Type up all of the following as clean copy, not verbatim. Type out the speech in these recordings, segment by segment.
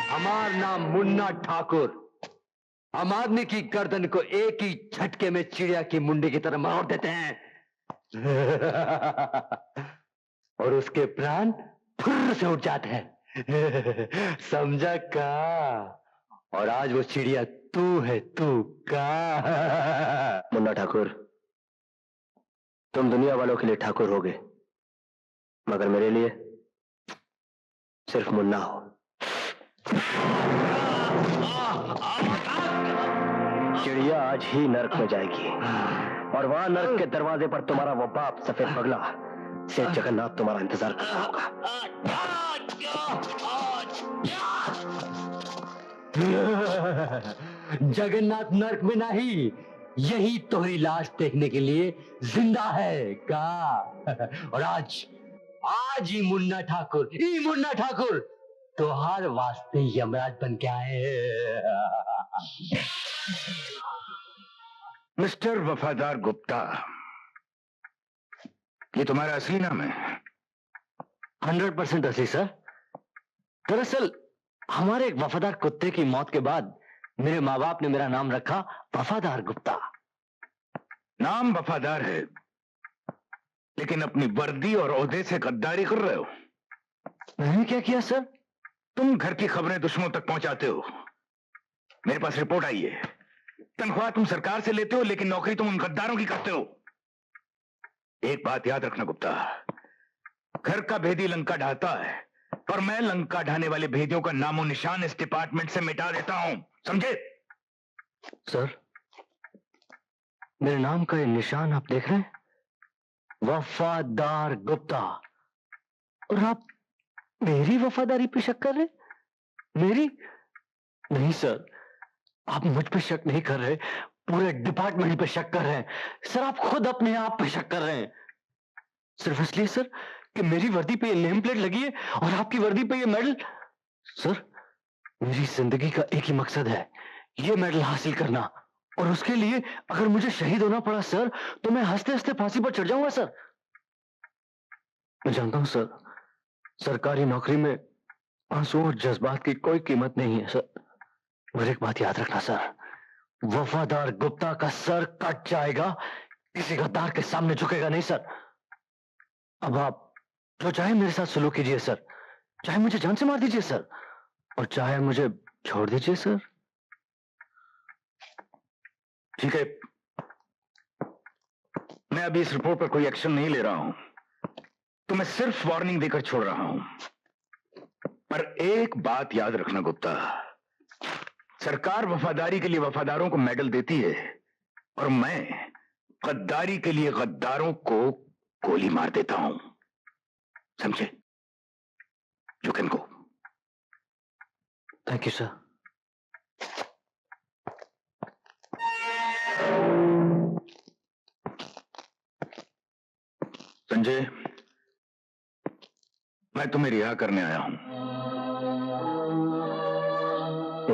हमारा नाम मुन्ना ठाकुर। हम आदमी की गर्दन को एक ही झटके में चिड़िया की मुंडी की तरह मरोड़ देते हैं और उसके प्राण फुर्र से उठ जाते हैं। समझा का? और आज वो चिड़िया तू है, तू का? मुन्ना ठाकुर, तुम दुनिया वालों के लिए ठाकुर होगे, मगर मेरे लिए सिर्फ मुन्ना हो। चिड़िया आज ही नर्क में जाएगी और वहां नर्क के दरवाजे पर तुम्हारा वो बाप सफेद पगला सेठ जगन्नाथ तुम्हारा इंतजार कर रहा होगा। जगन्नाथ नर्क में नहीं, यही तुम्हारी लाश देखने के लिए जिंदा है का? और आज आज ही मुन्ना ठाकुर तो हर वास्ते यमराज बन के आए। मिस्टर वफादार गुप्ता, ये तुम्हारा असली नाम है? 100% असली सर। दरअसल हमारे एक वफादार कुत्ते की मौत के बाद मेरे माँ बाप ने मेरा नाम रखा वफादार गुप्ता। नाम वफादार है, लेकिन अपनी वर्दी और ओहदे से गद्दारी कर रहे हो। मैंने क्या किया सर? तुम घर की खबरें दुश्मनों तक पहुंचाते हो। मेरे पास रिपोर्ट आई है। तनख्वाह तुम सरकार से लेते हो, लेकिन नौकरी तुम उन गद्दारों की करते हो। एक बात याद रखना गुप्ता, घर का भेदी लंका ढाता है और मैं लंका ढाने वाले भेदियों का नामो निशान इस डिपार्टमेंट से मिटा देता हूं, समझे? सर, मेरे नाम का ये निशान आप देख रहे हैं? वफादार गुप्ता। और आप मेरी वफादारी पे शक कर रहे हैं? मेरी नहीं सर, आप मुझ पे शक नहीं कर रहे, पूरे डिपार्टमेंट पे शक कर रहे हैं। सर, आप खुद अपने आप पे शक कर रहे हैं, सिर्फ इसलिए सर कि मेरी वर्दी पे ये नेम प्लेट लगी है और आपकी वर्दी पे ये मेडल। सर, मेरी जिंदगी का एक ही मकसद है, ये मेडल हासिल करना, और उसके लिए अगर मुझे शहीद होना पड़ा सर, तो मैं हंसते हंसते फांसी पर चढ़ जाऊंगा सर। मैं जानता हूं सर, सरकारी नौकरी में आंसू और जज्बात की कोई कीमत नहीं है सर, मगर एक बात याद रखना सर, वफादार गुप्ता का सर कट जाएगा, किसी गद्दार के सामने झुकेगा नहीं सर। अब आप जो चाहे मेरे साथ सलूक कीजिए सर, चाहे मुझे जान से मार दीजिए सर, और चाहे मुझे छोड़ दीजिए सर। ठीक है, मैं अभी इस रिपोर्ट पर कोई एक्शन नहीं ले रहा हूं, तो मैं सिर्फ वार्निंग देकर छोड़ रहा हूं। पर एक बात याद रखना गुप्ता, सरकार वफादारी के लिए वफादारों को मेडल देती है और मैं गद्दारी के लिए गद्दारों को गोली मार देता हूं, समझे? You can go. Thank you sir. Sanjay, मैं तुम्हें रिहा करने आया हूं।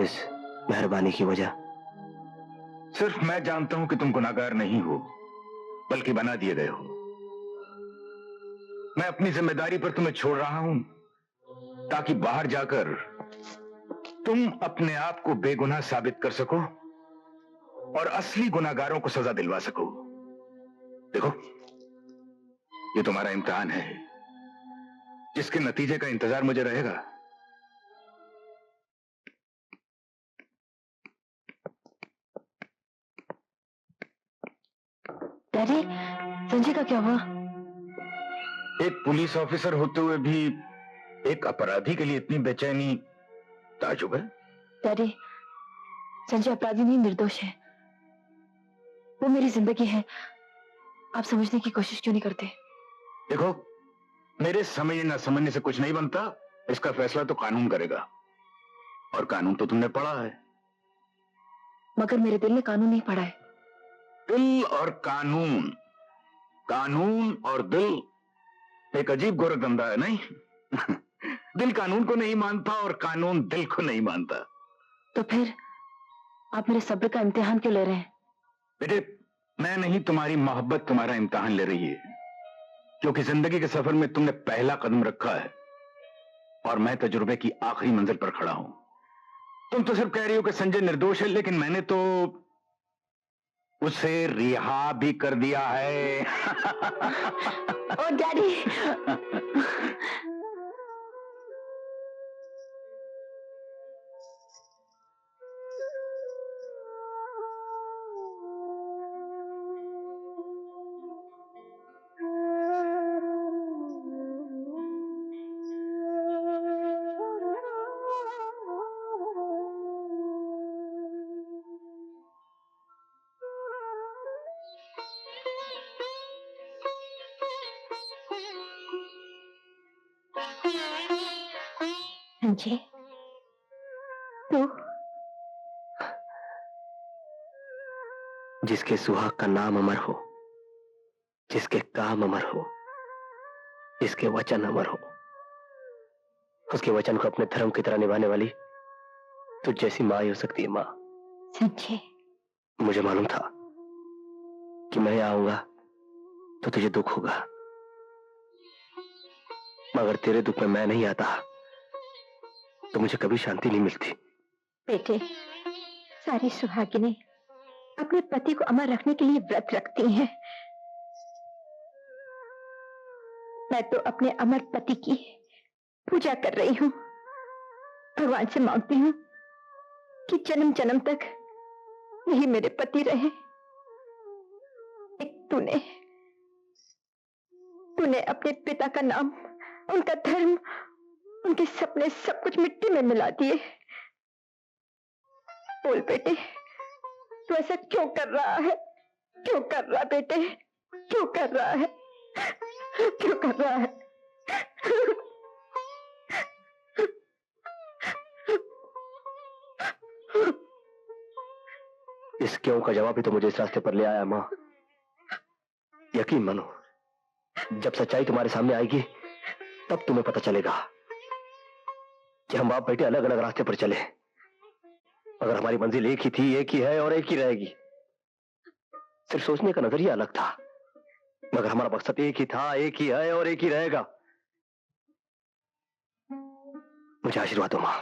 इस मेहरबानी की वजह? सिर्फ मैं जानता हूं कि तुम गुनाहगार नहीं हो, बल्कि बना दिए गए हो। मैं अपनी जिम्मेदारी पर तुम्हें छोड़ रहा हूं, ताकि बाहर जाकर तुम अपने आप को बेगुनाह साबित कर सको और असली गुनाहगारों को सजा दिलवा सको। देखो, ये तुम्हारा इम्तिहान है, जिसके नतीजे का इंतजार मुझे रहेगा। डैडी, संजय का क्या हुआ? एक पुलिस ऑफिसर होते हुए भी एक अपराधी के लिए इतनी बेचैनी ताजुब है। डैडी, संजय अपराधी नहीं, निर्दोष है। वो मेरी जिंदगी है, आप समझने की कोशिश क्यों नहीं करते? देखो, मेरे समझने ना समझने से कुछ नहीं बनता, इसका फैसला तो कानून करेगा, और कानून तो तुमने पढ़ा है। मगर मेरे दिल ने कानून नहीं पढ़ा है। दिल और कानून, कानून और दिल एक अजीब गोरखधंधा है, नहीं? दिल कानून को नहीं मानता और कानून दिल को नहीं मानता। तो फिर आप मेरे सब्र का इम्तिहान क्यों ले रहे हैं? बेटे, मैं नहीं, तुम्हारी मोहब्बत तुम्हारा इम्तिहान ले रही है, क्योंकि जिंदगी के सफर में तुमने पहला कदम रखा है और मैं तजुर्बे की आखिरी मंजिल पर खड़ा हूं। तुम तो सिर्फ कह रही हो कि संजय निर्दोष है, लेकिन मैंने तो उसे रिहा भी कर दिया है। ओ डैडी। संजय, तू जिसके सुहाग का नाम अमर हो, जिसके काम अमर हो, जिसके वचन अमर हो, उसके वचन को अपने धर्म की तरह निभाने वाली तुझ जैसी माँ ही हो सकती है। माँ, संजय, मुझे मालूम था कि मैं यहाँ आऊंगा तो तुझे दुख होगा, मगर तेरे दुख में मैं नहीं आता तो मुझे कभी शांति नहीं मिलती। बेटे, सारी सुहागिनें अपने पति को अमर रखने के लिए व्रत रखती हैं। मैं तो अपने अमर पति की पूजा कर रही हूँ। भगवान से मांगती हूँ कि जन्म जन्म तक यही मेरे पति रहे। एक तूने अपने पिता का नाम, उनका धर्म, उनके सपने सब कुछ मिट्टी में मिला दिए। बोल बेटे, तू ऐसा क्यों कर रहा है? क्यों कर रहा बेटे? क्यों कर रहा है? क्यों कर रहा है? इस क्यों का जवाब ही तो मुझे इस रास्ते पर ले आया। माँ, यकीन मानो, जब सच्चाई तुम्हारे सामने आएगी तब तुम्हें पता चलेगा कि हम बाप बेटे अलग अलग रास्ते पर चले, अगर हमारी मंजिल एक ही थी, एक ही है और एक ही रहेगी। सिर्फ सोचने का नजरिया अलग था, मगर हमारा मकसद एक ही था, एक ही है और एक ही रहेगा। मुझे आशीर्वाद दो मां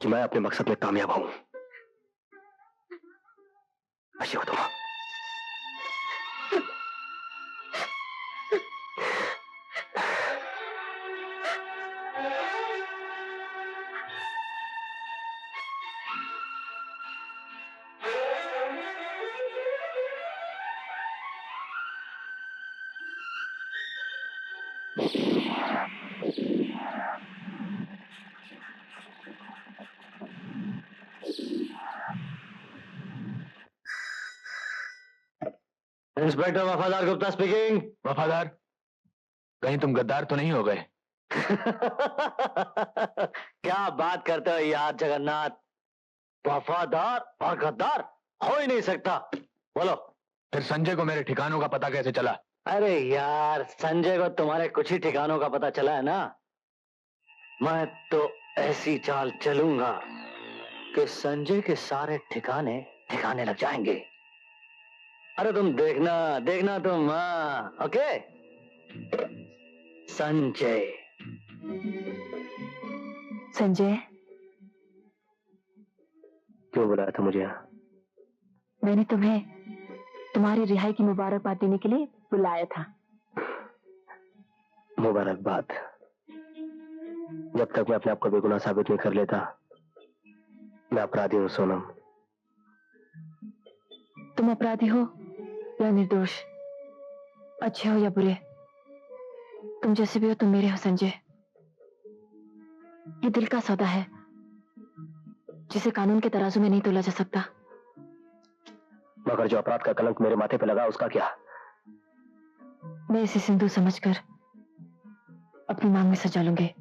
कि मैं अपने मकसद में कामयाब हूं। आशीर्वाद दो मां। इंस्पेक्टर वफादार गुप्ता स्पीकिंग। वफादार, कहीं तुम गद्दार तो नहीं हो गए? क्या बात करते हो यार जगन्नाथ, वफादार और गद्दार हो ही नहीं सकता। बोलो। फिर संजय को मेरे ठिकानों का पता कैसे चला? अरे यार, संजय को तुम्हारे कुछ ही ठिकानों का पता चला है ना। मैं तो ऐसी चाल चलूंगा कि संजय के सारे ठिकाने ठिकाने लग जाएंगे। अरे तुम देखना देखना तुम। हाँ, ओके। संजय। संजय, क्यों बुलाया था मुझे यहाँ? मैंने तुम्हें तुम्हारी रिहाई की मुबारकबाद देने के लिए बुलाया था। मुबारकबाद? जब तक मैं अपने आप को बेगुनाह साबित नहीं कर लेता, मैं अपराधी हूँ सोनम। तुम अपराधी हो या निर्दोष, अच्छे हो या बुरे, तुम जैसे भी हो तुम मेरे हो संजय। ये दिल का सौदा है जिसे कानून के तराजू में नहीं तोला जा सकता। मगर जो अपराध का कलंक मेरे माथे पे लगा, उसका क्या? मैं इसे सिंदूर समझकर अपनी मांग में सजा लूंगी।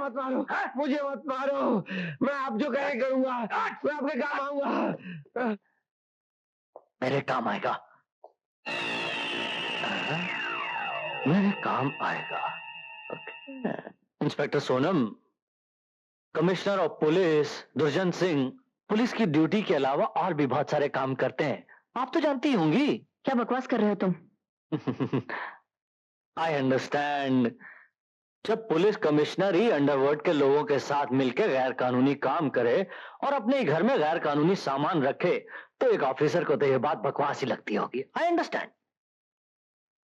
मत मारो, मुझे मत मारो। मैं आप जो कहे करूंगा, मैं आपके काम आऊंगा। मेरे काम आएगा, मेरे काम आएगा। Inspector Sonam, commissioner of police दुर्जन सिंह पुलिस की ड्यूटी के अलावा और भी बहुत सारे काम करते हैं, आप तो जानती होंगी। क्या बकवास कर रहे हो तुम? I understand. जब पुलिस कमिश्नर ही अंडरवर्ल्ड के लोगों के साथ मिलकर गैर कानूनी काम करे और अपने ही घर में गैर कानूनी सामान रखे, तो एक ऑफिसर को तो यह बात बकवास ही लगती होगी। I understand.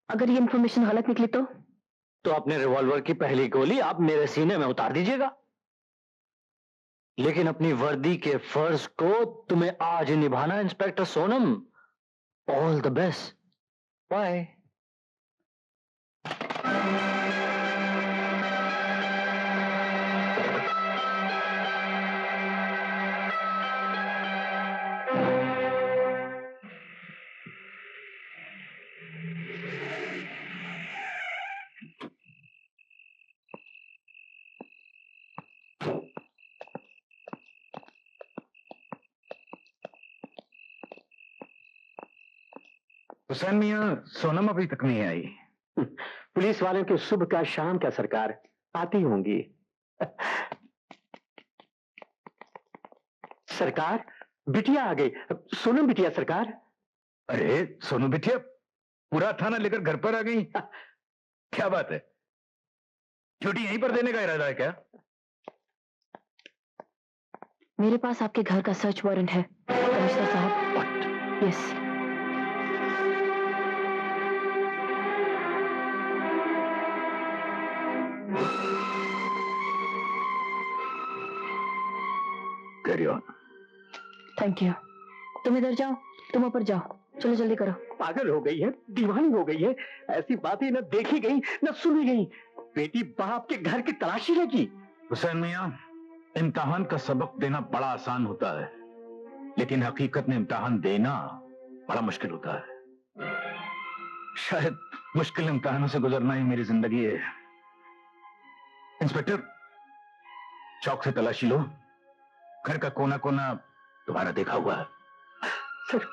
अगर ये इंफॉर्मेशन गलत निकली तो अपने रिवॉल्वर की पहली गोली आप मेरे सीने में उतार दीजिएगा, लेकिन अपनी वर्दी के फर्ज को तुम्हें आज ही निभाना, inspector Sonam. All the best. Bye. Hussain मियाँ, सोनम अभी तक नहीं आई। पुलिस वालों की सुबह का शाम क्या सरकार, आती होंगी। सरकार, बिटिया आ गई। सोनम बिटिया सरकार। अरे सोनू बिटिया, पूरा थाना लेकर घर पर आ गई। क्या बात है, ड्यूटी यहीं पर देने का इरादा है क्या? मेरे पास आपके घर का सर्च वारंट है कमिश्नर साहब। Yes. Carry on. Thank you. तुम इधर जाओ, तुम ऊपर जाओ, चलो जल्दी करो। पागल हो गई है, दीवानी हो गई है। ऐसी बातें न देखी गई न सुनी गई। बेटी बाप के घर की तलाशी लगी। हुसैन मियाँ, इम्तिहान का सबक देना बड़ा आसान होता है, लेकिन हकीकत में इम्तिहान देना बड़ा मुश्किल होता है। शायद मुश्किल इम्तिहानों से गुजरना ही मेरी जिंदगी है। इंस्पेक्टर, चौक से तलाशी लो, घर का कोना कोना तुम्हारा देखा हुआ है। सर,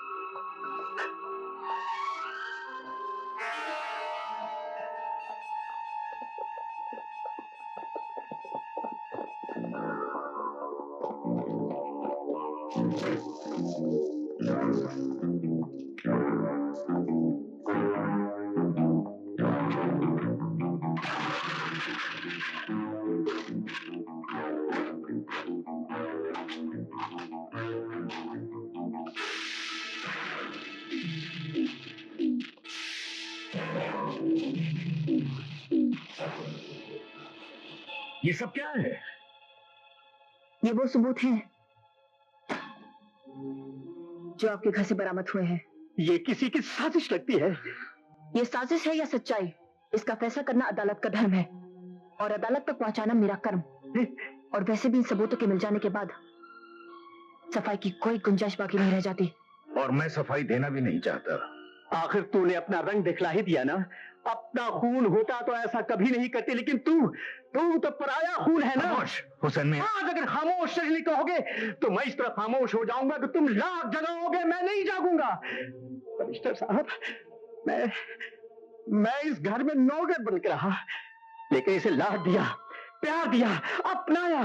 ये सब क्या है? ये वो सबूत हैं जो आपके घर से बरामद हुए हैं। ये किसी की साजिश लगती है। ये साजिश है या सच्चाई, इसका फैसला करना अदालत का धर्म है और अदालत तक पहुंचाना मेरा कर्म। और वैसे भी इन सबूतों के मिल जाने के बाद सफाई की कोई गुंजाइश बाकी नहीं रह जाती। और मैं सफाई देना भी नहीं चाहता। आखिर तूने अपना रंग दिखला ही दिया ना। अपना खून होता तो ऐसा कभी नहीं करती, लेकिन तू तो पराया खून है ना। खामोश हुसैन मियाँ। आज अगर खामोश नहीं कहोगे तो मैं इस तरह खामोश हो जाऊंगा कि तुम लाख जगाओगे, मैं नहीं जागूंगा। कमिश्नर साहब, मैं इस घर में नौकर बनकर रहा, लेकिन इसे लाड दिया, प्यार दिया, अपनाया।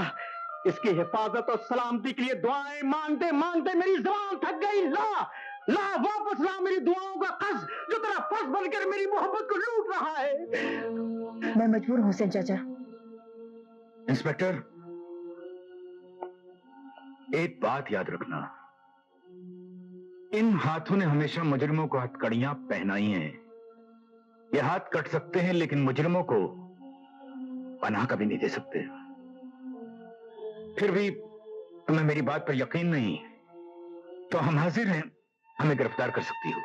इसकी हिफाजत और सलामती के लिए दुआएं मांगते मांगते मेरी जुबान थक गई। ला वापस ला मेरी दुआओं का कर्ज, जो तेरा फर्ज बनकर मेरी मोहब्बत को लूट रहा है। मैं मजबूर हूं हुसैन चाचा। इंस्पेक्टर, एक बात याद रखना, इन हाथों ने हमेशा मुजरिमों को हथकड़ियां पहनाई हैं। ये हाथ कट सकते हैं, लेकिन मुजरिमों को पनाह कभी नहीं दे सकते। फिर भी तुम्हें मेरी बात पर यकीन नहीं तो हम हाजिर हैं, हमें गिरफ्तार कर सकती हो।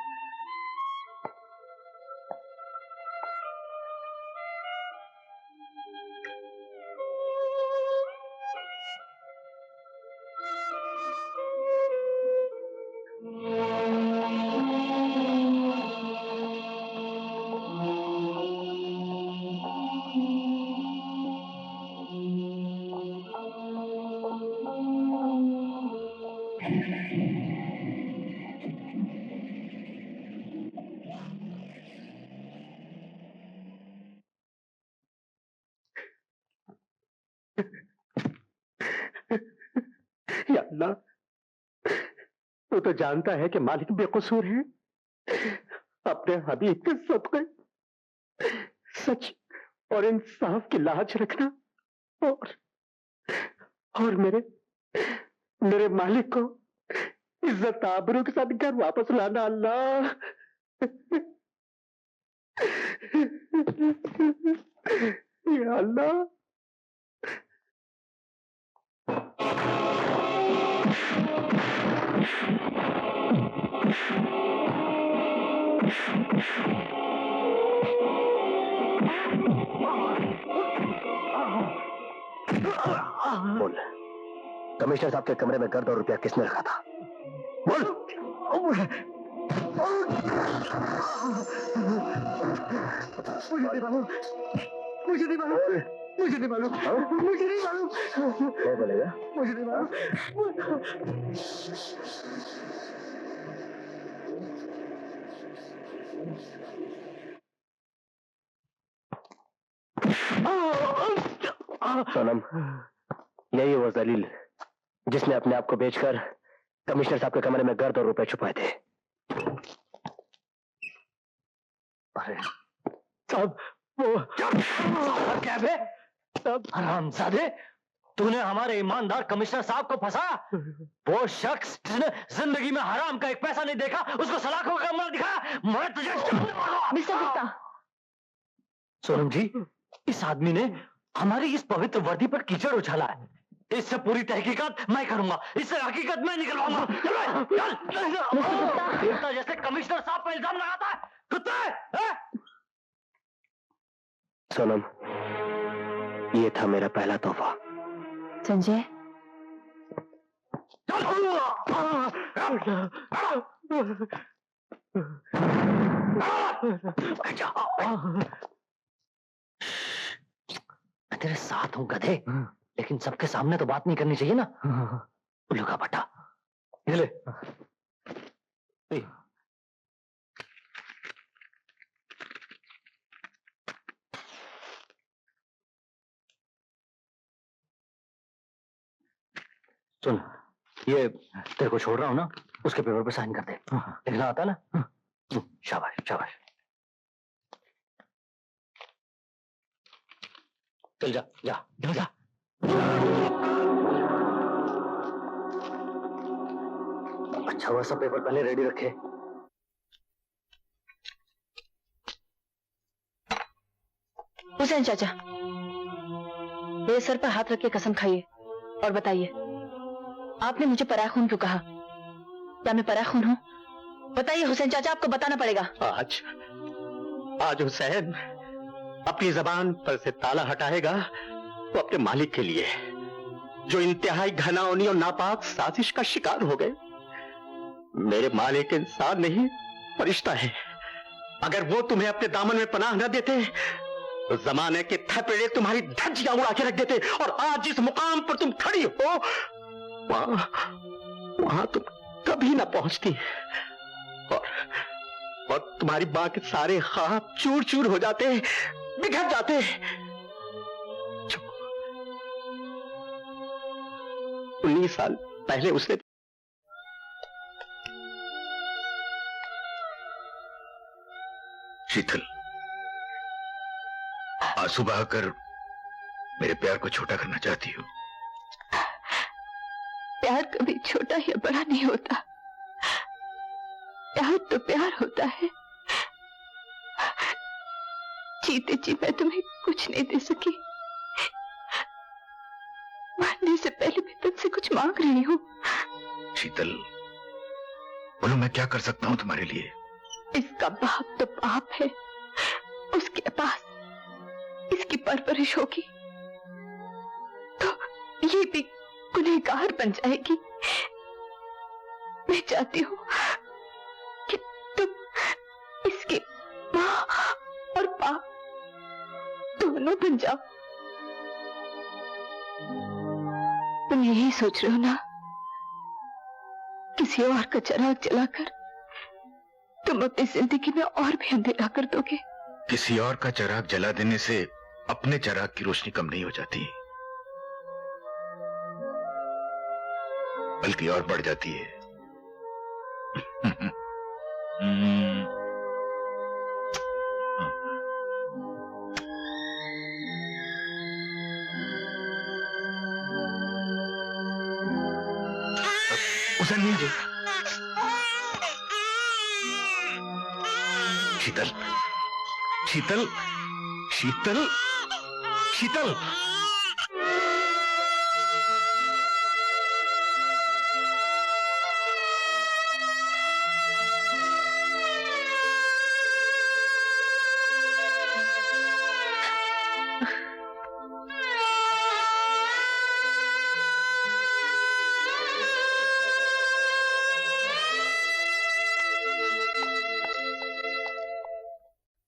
या अल्लाह, तू तो जानता है कि मालिक बेकसूर है। अपने हबीब के सदक़े सच और इंसाफ की लाज रखना और मेरे मालिक को इज्जत आबरू के साथ घर वापस लाना अल्लाह। या अल्लाह। बोल, कमिश्नर साहब के कमरे में गर्द और रुपया किसने रखा था? बोल। मुझे नहीं मालूम, मुझे नहीं मालूम, मुझे नहीं मालूम। क्या बोलेगा? मुझे नहीं मालूम। सोनम, यही वो जलील जिसने अपने आप को बेचकर कमिश्नर साहब के कमरे में गर्द और रुपए छुपाए थे। अरे साहब, वो क्या है साहब? हरामजादे, तूने हमारे ईमानदार कमिश्नर साहब को फंसा। वो शख्स जिसने जिंदगी में हराम का एक पैसा नहीं देखा, उसको सलाखों का कमरा दिखाया। मैं तुझे मिस्टर गुप्ता। सोनम जी, इस आदमी ने हमारी इस पवित्र वर्दी पर कीचड़ उछाला है। इससे पूरी तहकीकात मैं करूंगा, इससे हकीकत मैं निकलवाऊंगा। देवता जैसे कमिश्नर साहब पर इल्जाम लगाता है, कुत्ते। सोनम, ये था मेरा पहला तोहफा। संजय, मैं तेरे साथ हूँ गधे, लेकिन सबके सामने तो बात नहीं करनी चाहिए ना। उल्लू का बट्टा, ये ले। सुन, ये तेरे को छोड़ रहा हूं ना, उसके पेपर पे साइन कर दे। लिखना आता है ना? शाबाश शाबाश। चल जा जा जा जा। अच्छा हुआ सब पेपर पहले रेडी रखे। हुसैन चाचा, मेरे सर पर हाथ रख के कसम खाइए और बताइए, आपने मुझे पराया खून क्यों कहा? क्या मैं पराया खून हूँ? बताइए हुसैन चाचा, आपको बताना पड़ेगा। आज हुसैन अपनी जबान पर से ताला हटाएगा वो अपने मालिक के लिए, जो इंतहाई घनाओनी और नापाक साजिश का शिकार हो गए। मेरे मालिक इंसान नहीं, फरिश्ता है। अगर वो तुम्हें अपने दामन में पनाह न देते तो जमाने के थपेड़े तुम्हारी धज्जियां उड़ा के रख देते, और आज जिस मुकाम पर तुम खड़ी हो वहां तुम कभी ना पहुंचती, और तुम्हारी मां के सारे ख्वाब चूर चूर हो जाते, बिखर जाते। 19 साल पहले उसने शीतल, आंसू बहाकर मेरे प्यार को छोटा करना चाहती हो? प्यार कभी छोटा या बड़ा नहीं होता। प्यार तो प्यार होता है। जीते जी मैं तुम्हें कुछ नहीं दे सकी, मरने से पहले मैं तुमसे कुछ मांग रही हूँ। शीतल, बोलो मैं क्या कर सकता हूँ तुम्हारे लिए? इसका बाप तो बाप है, उसके पास इसकी परवरिश होगी तो ये भी गुनहगार बन जाएगी। मैं चाहती हूँ कि तुम इसकी माँ और बाप दोनों बन जाओ। तुम यही सोच रहे हो ना, किसी और का चिराग जलाकर तुम अपनी जिंदगी में और भी अंधेरा कर दोगे। किसी और का चिराग जला देने से अपने चिराग की रोशनी कम नहीं हो जाती। बल्कि और बढ़ जाती है। उसे नहीं जी। शीतल शीतल शीतल शीतल